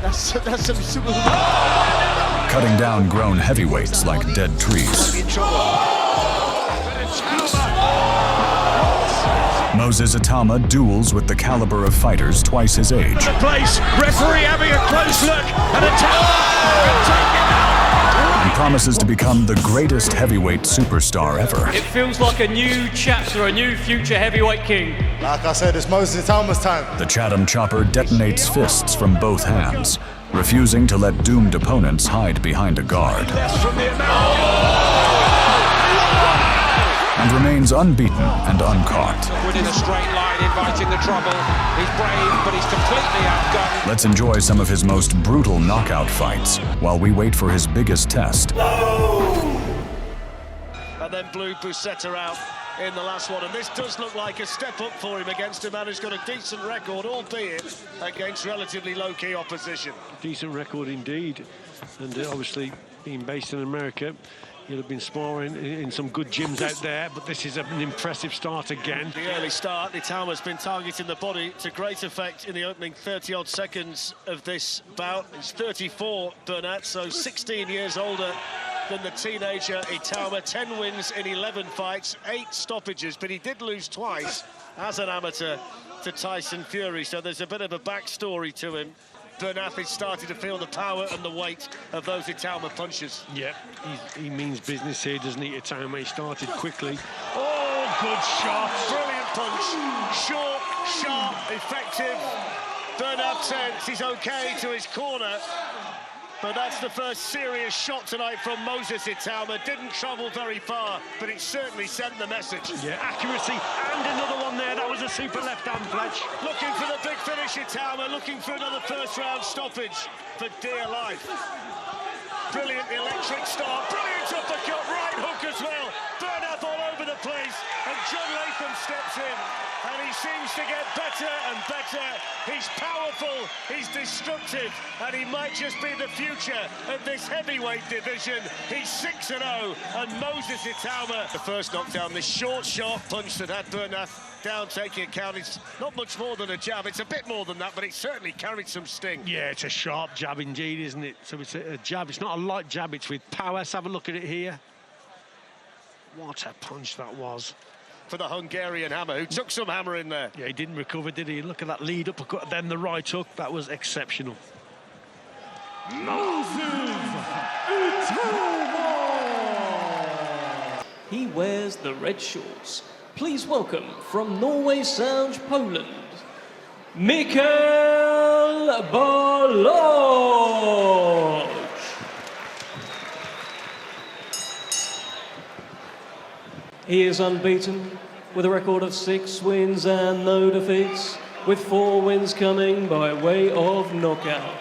That's some super... Cutting down grown heavyweights like dead trees. Moses Itauma duels with the caliber of fighters twice his age. The place, referee having a close look, and Itauma And promises to become the greatest heavyweight superstar ever. It feels like a new chapter, a new future heavyweight king. Like I said, it's Moses Itauma's time. The Chatham chopper detonates fists from both hands, refusing to let doomed opponents hide behind a guard. And remains unbeaten and uncaught. Within a straight line, inviting the trouble. He's brave, but he's completely outgunned. Let's enjoy some of his most brutal knockout fights while we wait for his biggest test. And then blew Busetta out in the last one, and this does look like a step up for him against a man who's got a decent record, albeit against relatively low-key opposition. Decent record indeed, and obviously being based in America, he'll have been sparring in some good gyms out there, but this is an impressive start again. The early start, Itauma's been targeting the body to great effect in the opening 30-odd seconds of this bout. He's 34, Bernat, so 16 years older than the teenager Itauma. 10 wins in 11 fights, 8 stoppages, but he did lose twice as an amateur to Tyson Fury, so there's a bit of a backstory to him. Bernat is starting to feel the power and the weight of those Itauma punches. Yeah, he means business here, doesn't he, Itauma? He started quickly. Oh, good shot. Brilliant punch. Short, sharp, effective. Bernat says he's okay to his corner. But that's the first serious shot tonight from Moses Itauma. Didn't travel very far, but it certainly sent the message. Yeah, accuracy, and another one there. That was a super left-hand fletch. Looking for the big finish, Itauma, looking for another first-round stoppage for dear life. Brilliant electric start, brilliant uppercut, right hook as well. Bernat all over the place, and John Latham steps in, and he seems to get better and better. He's powerful, he's destructive, and he might just be the future of this heavyweight division. He's 6-0, and Moses Itauma. The first knockdown, this short, sharp punch that had Bernat down, taking account. It's not much more than a jab. It's a bit more than that, but it certainly carried some sting. Yeah, it's a sharp jab indeed, isn't it? So it's a jab. It's not a light jab, it's with power. Let's have a look at it here. What a punch that was. For the Hungarian hammer, who took some hammer in there. Yeah, he didn't recover, did he? Look at that lead uppercut, then the right hook. That was exceptional. Moses Itauma! He wears the red shorts. Please welcome, from Norway Sound, Poland, Mikael Boloz. He is unbeaten, with a record of 6 wins and no defeats, with 4 wins coming by way of knockout.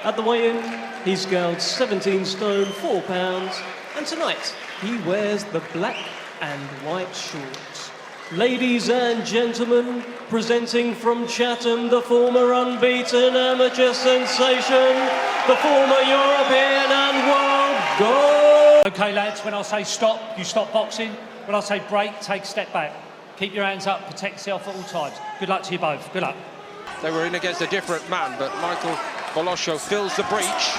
At the weigh-in, he scaled 17 stone, 4 pounds, and tonight he wears the black and white shorts. Ladies and gentlemen, presenting from Chatham, the former unbeaten amateur sensation, the former European and world gold. Okay, lads, when I say stop, you stop boxing. When I say break, take a step back. Keep your hands up, protect yourself at all times. Good luck to you both. Good luck. They were in against a different man, but Michael Boloz fills the breach.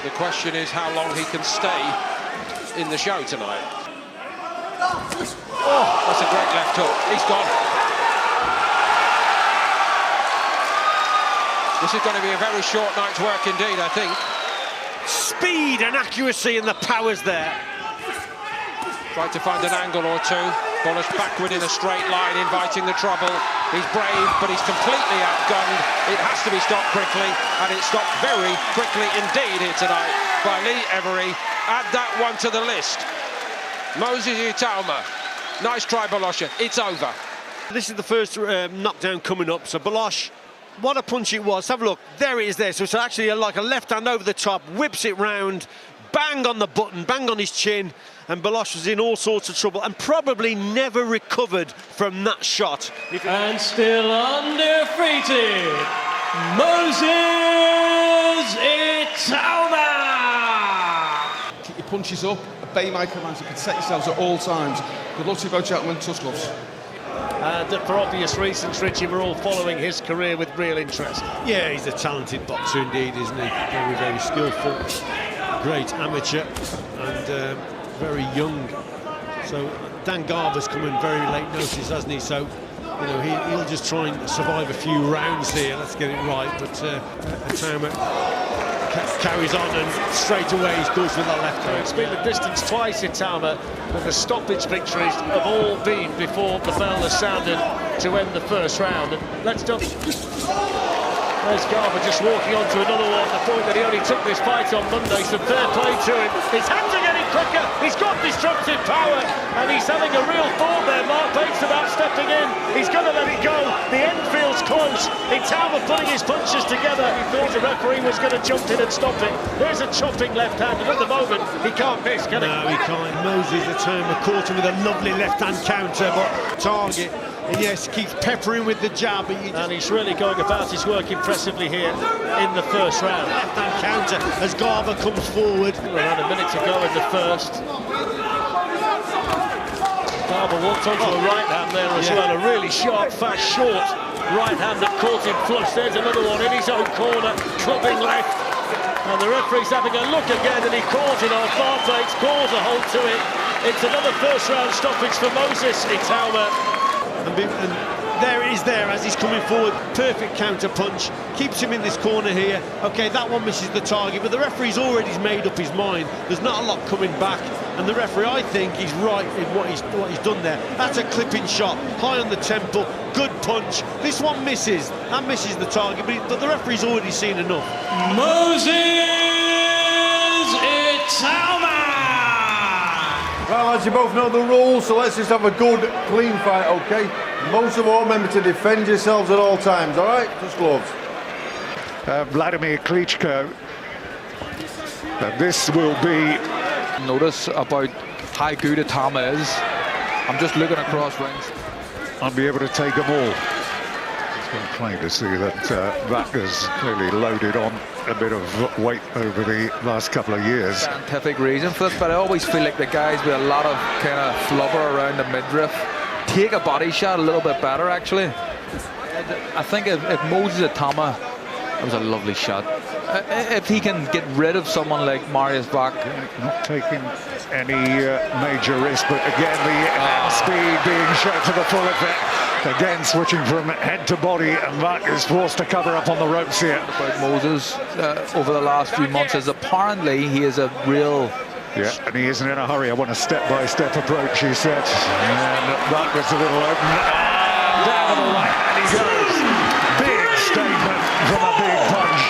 The question is how long he can stay in the show tonight. Oh, that's a great left hook. He's gone. This is going to be a very short night's work indeed, I think. Speed and accuracy and the powers there. Tried to find an angle or two. Boloz backward in a straight line, inviting the trouble. He's brave, but he's completely outgunned. It has to be stopped quickly, and it's stopped very quickly indeed here tonight by Lee Every. Add that one to the list. Moses Itauma. Nice try, Boloz. It's over. This is the first knockdown coming up, so Boloz, what a punch it was. Have a look. There it is there. So it's actually like a left hand over the top, whips it round, bang on the button, bang on his chin, and Boloz was in all sorts of trouble and probably never recovered from that shot. And still undefeated, Moses Itauma! Keep your punches up, obey my commands, and protect yourselves at all times. Good luck to you both, gentlemen. Tusk gloves. And for obvious reasons, Richie, we're all following his career with real interest. Yeah, he's a talented boxer indeed, isn't he? Very, very skillful, great amateur, and very young. So Dan Garber's come in very late notice, hasn't he? So, you know, he'll just try and survive a few rounds here. Let's get it right. But Itauma carries on, and straight away he goes with that left hand. It's been the distance twice, Itauma, but the stoppage victories have all been before the bell has sounded to end the first round. And let's don't. There's Garber just walking on to another one. The point that he only took this fight on Monday, so fair play to him. His hands are getting quicker. He's got destructive power, and he's having a real thought there. Mark Bates about stepping in. He's going to let it go. The end feels close. Itauma putting his punches together. He thought the referee was going to jump in and stop it. There's a chopping left hand, and at the moment he can't miss, can he? No, he can't. Moses Itauma caught him with a lovely left-hand counter, but target. And yes, keeps peppering with the jab, but and he's really going about his work impressively here in the first round. Left-hand counter as Garber comes forward. Around a minute to go in the first. Garber walked onto a right hand there as well. A really sharp, fast, short right hand that caught him flush. There's another one in his own corner, clubbing left. And the referee's having a look again, and he calls it off. Mark Bates calls a hold to it. It's another first round stoppage for Moses Itauma. And there it is there as he's coming forward. Perfect counter punch. Keeps him in this corner here. OK, that one misses the target, but the referee's already made up his mind. There's not a lot coming back. And the referee, I think, he's right in what he's done there. That's a clipping shot, high on the temple, good punch. This one misses. That misses the target, but the referee's already seen enough. Moses Itauma! Well, lads, you both know the rules, so let's just have a good, clean fight, OK? Most of all, remember to defend yourselves at all times, all right? Just gloves. Vladimir Klitschko. This will be... Notice about how good Itauma is. I'm just looking across rings. I'll be able to take them all. It's been plain to see that Vaka's clearly loaded on a bit of weight over the last couple of years. Scientific reason for this, but I always feel like the guys with a lot of kind of flubber around the midriff take a body shot a little bit better, actually. I think if Moses Itauma, that was a lovely shot. If he can get rid of someone like Marius Vak. Not taking any major risk, but again the hand speed being shown to the full effect. Again switching from head to body, and Vak is forced to cover up on the ropes here. About Moses over the last few months is apparently he is a real... Yeah, and he isn't in a hurry. I want a step-by-step approach, he said. And that was a little open. And down to the right, and he goes. Big statement from a big punch.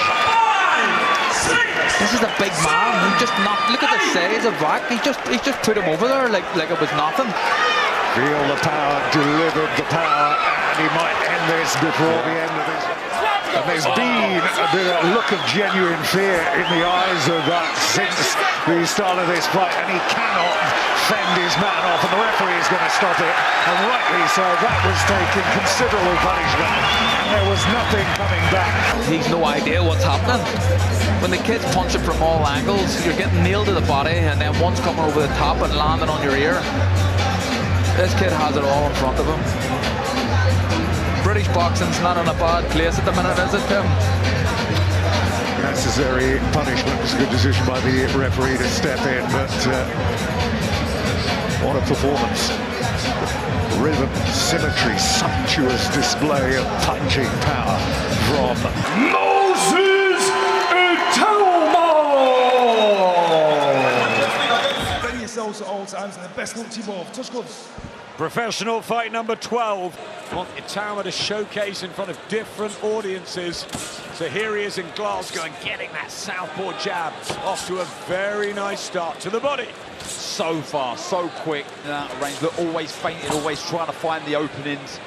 This is a big man. He just knocked. Look at the size of Vak. He just put him over there like it was nothing. Feel the power, delivered the power, and he might end this before the end of this. And there's been a look of genuine fear in the eyes of that since the start of this fight, and he cannot fend his man off, and the referee is going to stop it, and rightly so. That was taking considerable punishment, and there was nothing coming back. He's no idea what's happening. When the kids punch it from all angles, you're getting nailed to the body, and then one's coming over the top and landing on your ear. This kid has it all in front of him. British boxing's not in a bad place at the minute, is it, Tim? Necessary punishment. It was a good decision by the referee to step in, but what a performance. Rhythm, symmetry, sumptuous display of punching power from Moses Itauma! Defend yourselves at all times, and the best luck to you both. Touch gloves. Professional fight number 12. Want Itauma to showcase in front of different audiences. So here he is in Glasgow and getting that southpaw jab. Off to a very nice start to the body. So fast, so quick in that range, but always feinting, always trying to find the openings.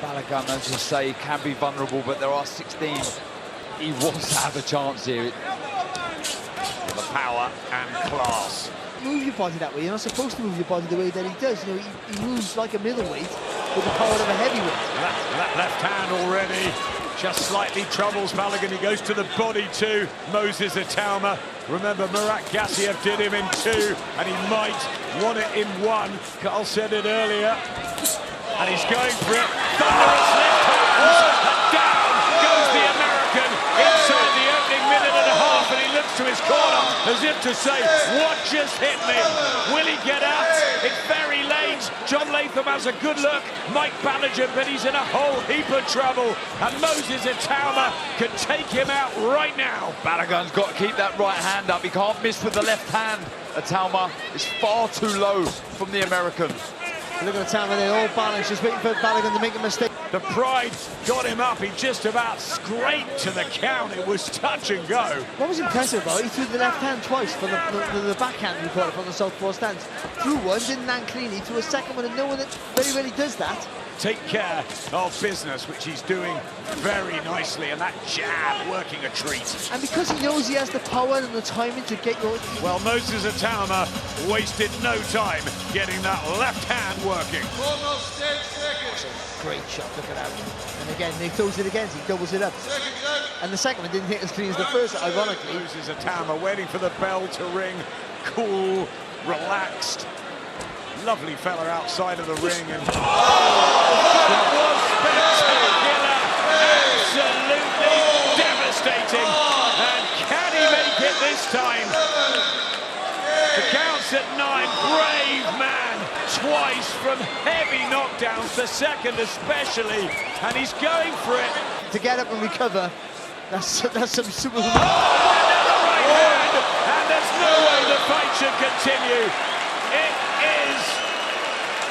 Balogun, as you say, can be vulnerable, but there are 16. He wants to have a chance here. The power and class. Move your body that way. You're not supposed to move your body the way that he does. You know, he moves like a middleweight with the power of a heavyweight. That left hand already just slightly troubles Balogun. He goes to the body too, Moses Itauma. Remember, Murat Gassiev did him in 2, and he might want it in 1. Carl said it earlier. and he's going for it. Thunderous left hand, and down goes the American inside the opening minute and a half, and he looks to his corner as if to say, what just hit me? Will he get out? It's very late. John Latham has a good look. Mike Balogun, but he's in a whole heap of trouble, and Moses Itauma can take him out right now. Balogun's got to keep that right hand up. He can't miss with the left hand. Itauma is far too low from the American. Look at Itauma, they're all balanced, just waiting for Balogun to make a mistake. The pride got him up. He just about scraped to the count. It was touch and go. What was impressive about it, he threw the left hand twice from the backhand we call it from the southpaw stance. Threw one, didn't land cleanly, threw a second one, and no one that very rarely does that. Take care of business, which he's doing very nicely, and that jab working a treat. And because he knows he has the power and the timing to get your... Well, Moses Itauma wasted no time getting that left hand working. Almost 10 seconds. Great shot, look at that. And again, he throws it again, he doubles it up. And the second one didn't hit as clean as the first, ironically. Moses Itauma waiting for the bell to ring, cool, relaxed. Lovely fella outside of the ring, and that was spectacular, absolutely devastating. And can he make it this time? The count's at 9. Brave man, twice from heavy knockdowns, the second especially, and he's going for it. To get up and recover, that's some super... Oh, another right hand, and there's no way the fight should continue. It is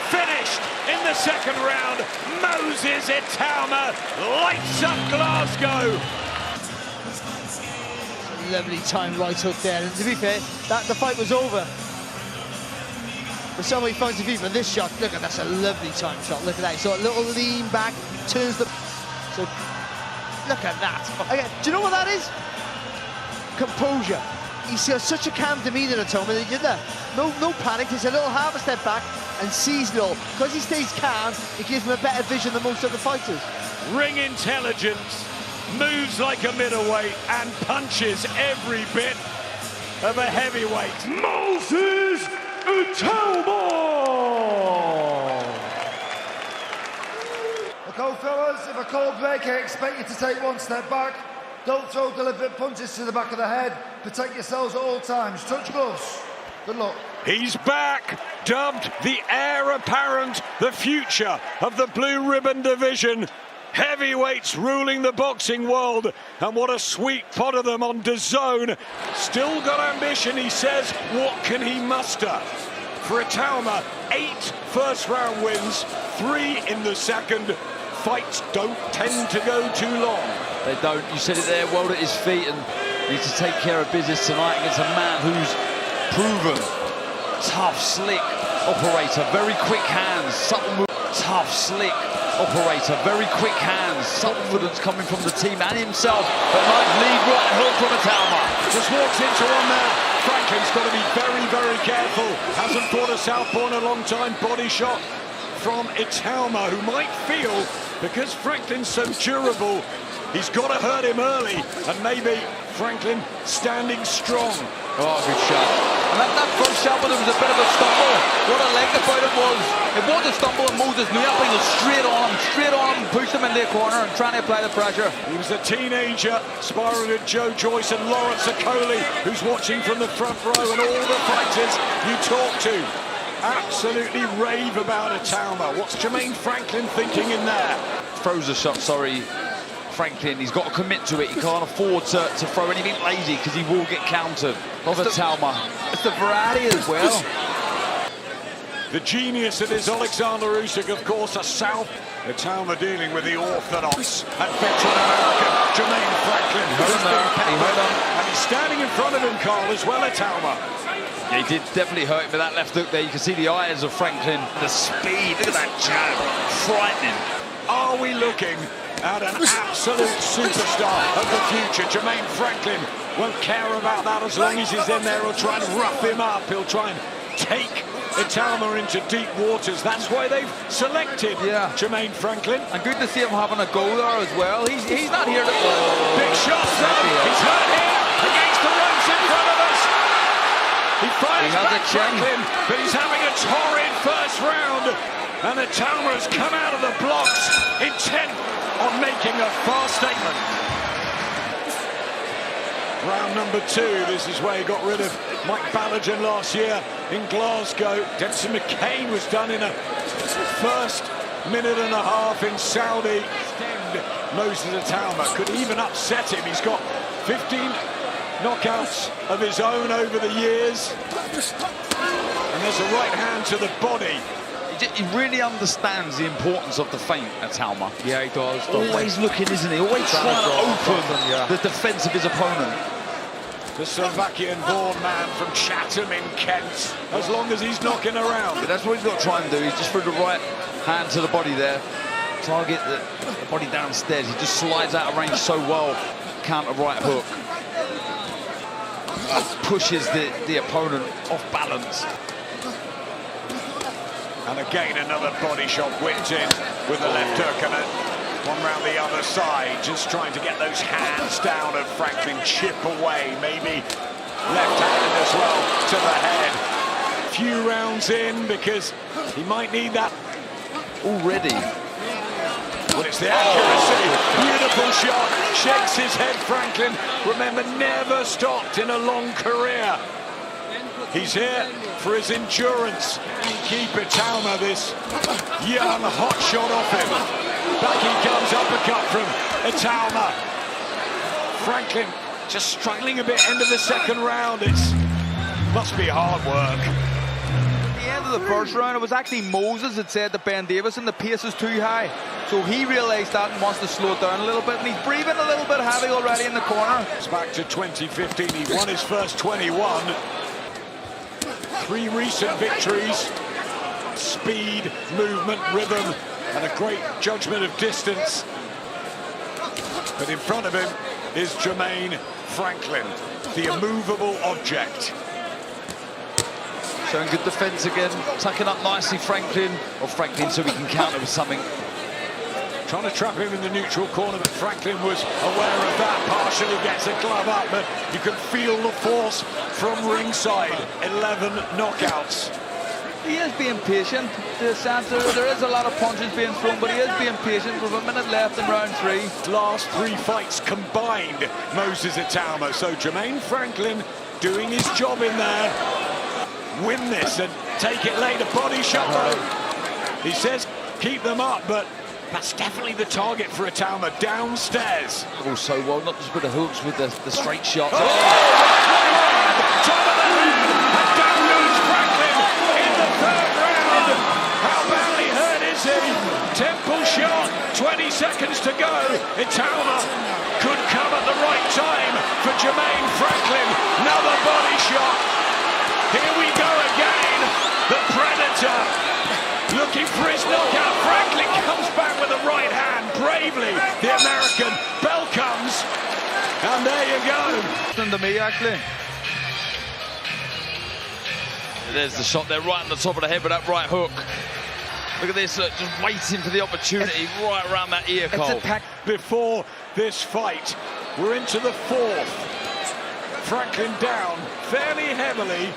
finished in the second round. Moses Itauma lights up Glasgow. Lovely time right hook there, and to be fair, the fight was over. But somebody finds a but this shot, look at that's a lovely time shot. Look at that. So a little lean back, turns the. So look at that. Again, do you know what that is? Composure. He's got such a calm demeanour at home, and he did that. No panic. He's a little half a step back and sees it all. Because he stays calm, it gives him a better vision than most other fighters. Ring intelligence, moves like a middleweight, and punches every bit of a heavyweight. Moses Itauma! Okay, fellas, if I call break, I expect you to take one step back. Don't throw deliberate punches to the back of the head. Protect yourselves at all times. Touch gloves. Good luck. He's back, dubbed the heir apparent, the future of the blue ribbon division. Heavyweights ruling the boxing world, and what a sweet pot of them on DAZN. Still got ambition, he says. What can he muster? For Itauma, 8 first-round wins, 3 in the second. Fights don't tend to go too long. They don't. You said it there, well at his feet, and needs to take care of business tonight against a man who's proven. Tough, slick operator, very quick hands, subtle move. Tough, slick operator, very quick hands, confidence coming from the team and himself. But nice lead right hook from Itauma. Just walks into one there. Franklin's got to be very, very careful. Hasn't fought a southpaw in a long time. Body shot from Itauma, who might feel, because Franklin's so durable, he's got to hurt him early, and maybe Franklin standing strong. Oh, good shot. And that first shot with him was a bit of a stumble. What I liked about it was a stumble, and Moses knew that, but he was straight on him, pushed him into the corner and trying to apply the pressure. He was a teenager, sparring with Joe Joyce and Lawrence Okoli, who's watching from the front row, and all the fighters you talk to absolutely rave about Itauma. What's Jermaine Franklin thinking in there? Throws a shot, Franklin, he's got to commit to it. He can't afford to throw anything lazy because he will get countered. Itauma. It's the variety as well. The genius that is Alexander Usyk, of course, a South. Itauma dealing with the orthodox and veteran American Jermaine Franklin. And he's standing in front of him, Carl, as well, Itauma. Yeah, he did definitely hurt him with that left hook there. You can see the eyes of Franklin. The speed, look at that jab. Frightening. Are we looking at an absolute superstar of the future? Jermaine Franklin won't care about that as long as he's in there. He'll try and rough him up. He'll try and take Itauma into deep waters. That's why they've selected Jermaine Franklin. And good to see him having a go there as well. He's not here to... Big shot from him. He's hurt here against the ropes in front of us. He fires back Franklin, but he's having a torrid first round. And Itauma has come out of the blocks, intent on making a fast statement. Round number 2, this is where he got rid of Mike Tyson last year in Glasgow. Denson McCain was done in a first minute and a half in Saudi. Moses Itauma could even upset him. He's got 15 knockouts of his own over the years. And there's a right hand to the body. He really understands the importance of the feint, Itauma. Yeah, he does. Always looking, isn't he? Always trying to open the defence of his opponent. The Slovakian-born man from Chatham in Kent, as long as he's knocking around. But that's what he's got to try and do. He's just threw the right hand to the body there. Target the body downstairs. He just slides out of range so well. Counter right hook. Pushes the opponent off balance. And again, another body shot whipped in with the left hook and one round the other side, just trying to get those hands down of Franklin, chip away, maybe left-handed as well to the head. Few rounds in because he might need that already. Well, it's the accuracy, beautiful shot, shakes his head, Franklin. Remember, never stopped in a long career. He's here for his endurance. Keep Itauma, this young hot shot off him. Back he comes, uppercut from Itauma. Franklin just struggling a bit, end of the second round. It's must be hard work. At the end of the first round, it was actually Moses that said to Ben Davison the pace is too high. So he realised that and wants to slow it down a little bit, and he's breathing a little bit heavy already in the corner. It's back to 2015, he won his first 21. 3 recent victories, speed, movement, rhythm, and a great judgment of distance. But in front of him is Jermaine Franklin, the immovable object. Showing good defence again, tucking up nicely Franklin, so he can counter with something. Trying to trap him in the neutral corner, but Franklin was aware of that, partially gets a glove up, but you can feel the force from ringside. 11 knockouts. He is being patient. There is a lot of punches being thrown, but he is being patient with a minute left in round 3. Last 3 fights combined, Moses Itauma. So Jermaine Franklin doing his job in there. Win this and take it later. Body shot though. He says keep them up, but that's definitely the target for Itauma, downstairs. So well, not just with the hooks, with the straight shots. Oh! Top of the head, and down goes Franklin in the 3rd round. How badly hurt is he? Temple shot, 20 seconds to go. Itauma could come at the right time for Jermaine Franklin. Another body shot. Here we go again. The Predator looking for his knockout. Franklin comes back with a right hand bravely. The American bell comes, and there you go. To me, actually. There's the shot there, right on the top of the head with that right hook. Look at this, just waiting for the opportunity right around that ear cold. Before this fight, we're into the 4th. Franklin down fairly heavily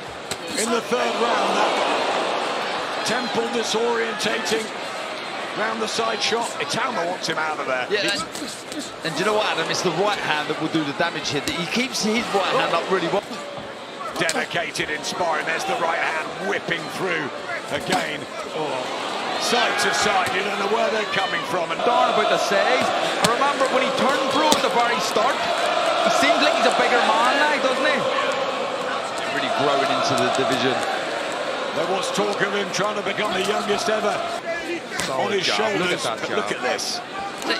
in the 3rd round. That temple disorientating. Round the side shot. Itauma wants him out of there. Yeah, and do you know what, Adam? It's the right hand that will do the damage here. He keeps his right hand up really well. Dedicated in sparring. There's the right hand whipping through again. Side to side. You don't know where they're coming from. And darn about the size. I remember when he turned pro at the very start, he seems like he's a bigger man now, doesn't he? Really growing into the division. There was talk of him trying to become the youngest ever on his shoulders. Look at this.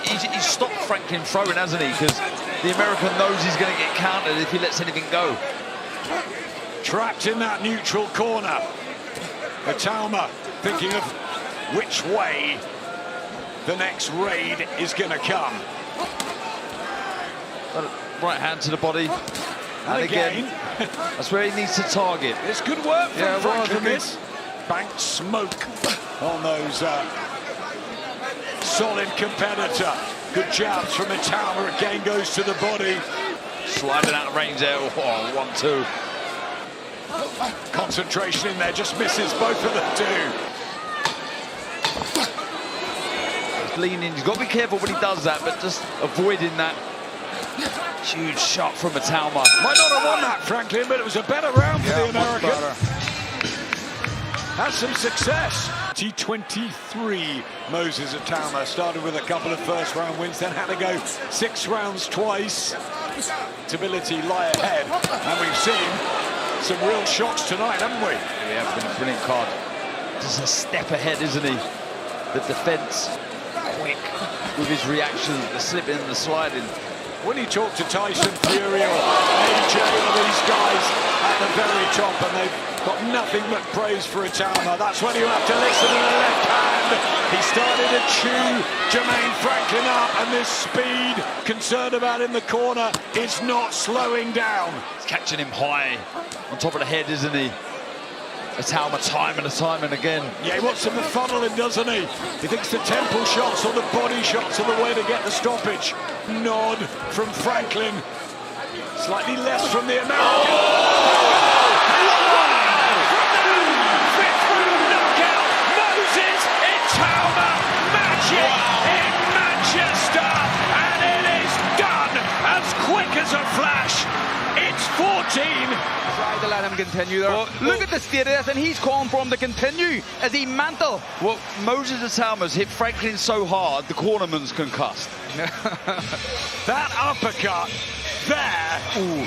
He's stopped Franklin throwing, hasn't he? Because the American knows he's going to get countered if he lets anything go. Trapped in that neutral corner. Itauma thinking of which way the next raid is going to come. Right hand to the body. And again. That's where he needs to target. It's good work from Franklin. This banked smoke on those solid competitor. Good jabs from Itauma. Again goes to the body. Sliding out of range there. 1-2. Concentration in there, just misses. Both of them do. leaning. He's got to be careful when he does that, but just avoiding that huge shot from Itauma. Might not have won that, Franklin, but it was a better round for the American. Has some success. T23, Moses Itauma started with a couple of first-round wins, then had to go 6 rounds twice. Stability lie ahead, and we've seen some real shocks tonight, haven't we? Yeah, it's been a brilliant card. Just a step ahead, isn't he? The defence, quick with his reactions, the slipping and the sliding. When you talk to Tyson, Fury, or AJ, or these guys at the very top, and they've got nothing but praise for Itauma, that's when you have to listen to the left hand. He started to chew Jermaine Franklin up, and this speed, concerned about in the corner, is not slowing down. He's catching him high on top of the head, isn't he? Itauma time and again. Yeah, he wants to funnel him, doesn't he? He thinks the temple shots or the body shots are the way to get the stoppage. Nod from Franklin. Slightly less from the American. Fifth round knockout. Moses Itauma. Magic in Manchester. And it is done as quick as a flash. It's 14. Try to let him continue there. Look at the status, and he's calling for him to continue as he mantle. Well, Moses Itauma's hit Franklin so hard, the cornerman's concussed. That uppercut there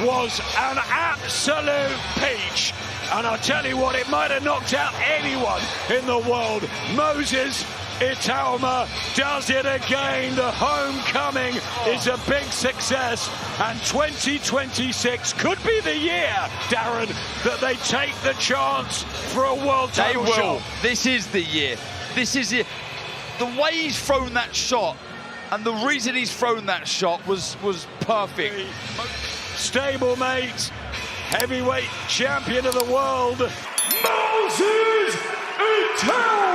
was an absolute peach. And I'll tell you what, it might have knocked out anyone in the world. Moses Itauma does it again. The homecoming is a big success, and 2026 could be the year, Darren, that they take the chance for a world title shot. This is the year. This is it. The way he's thrown that shot, and the reason he's thrown that shot was perfect. Stablemate, heavyweight champion of the world, Moses Itauma.